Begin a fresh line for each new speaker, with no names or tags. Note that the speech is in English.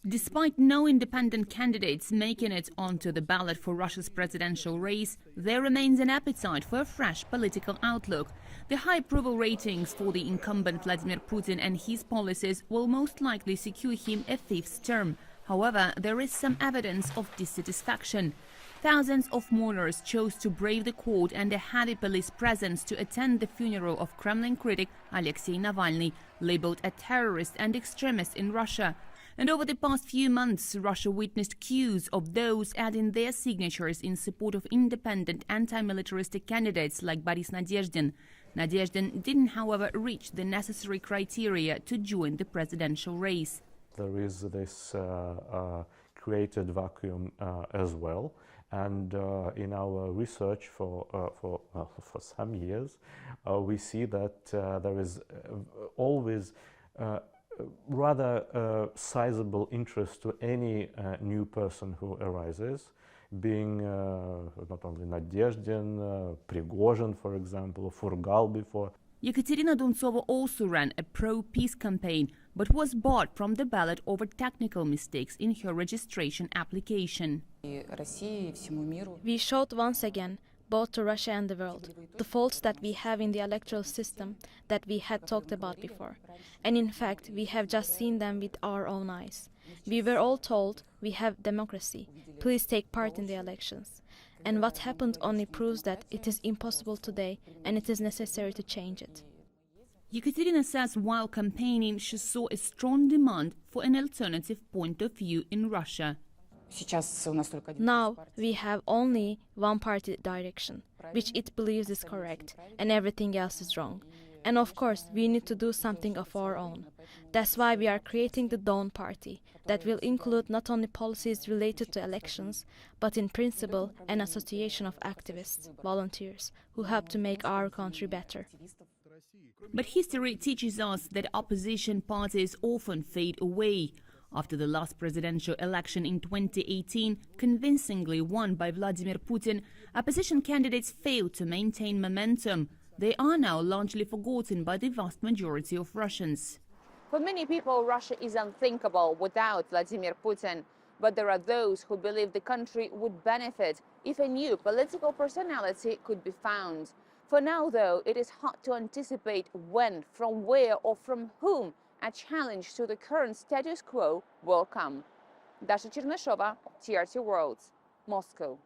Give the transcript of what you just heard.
Despite no independent candidates making it onto the ballot for Russia's presidential race, there remains an appetite for a fresh political outlook. The high approval ratings for the incumbent Vladimir Putin and his policies will most likely secure him a fifth term. However, there is some evidence of dissatisfaction. Thousands of mourners chose to brave the court and a heavy police presence to attend the funeral of Kremlin critic Alexei Navalny, labeled a terrorist and extremist in Russia. And over the past few months, Russia witnessed queues of those adding their signatures in support of independent anti-militaristic candidates like Boris Nadezhdin. Nadezhdin didn't, however, reach the necessary criteria to join the presidential race.
There is this created vacuum as well. And in our research for some years, we see that there is always rather sizable interest to any new person who arises, being not only Nadezhdin, Prigozhin, for example, Furgal before.
Yekaterina Duntsova also ran a pro-peace campaign, but was barred from the ballot over technical mistakes in her registration application.
We showed once again, both to Russia and the world, the faults that we have in the electoral system that we had talked about before. And in fact, we have just seen them with our own eyes. We were all told, we have democracy, please take part in the elections. And what happened only proves that it is impossible today and it is necessary to change it.
Yekaterina says while campaigning, she saw a strong demand for an alternative point of view in Russia.
Now we have only one party direction, which it believes is correct, and everything else is wrong. And of course, we need to do something of our own. That's why we are creating the Dawn Party, that will include not only policies related to elections, but in principle an association of activists, volunteers, who help to make our country better.
But history teaches us that opposition parties often fade away. After the last presidential election in 2018, convincingly won by Vladimir Putin, opposition candidates failed to maintain momentum. They are now largely forgotten by the vast majority of Russians.
For many people, Russia is unthinkable without Vladimir Putin. But there are those who believe the country would benefit if a new political personality could be found. For now, though, it is hard to anticipate when, from where, or from whom a challenge to the current status quo will come. Dasha Cherneshova, TRT World, Moscow.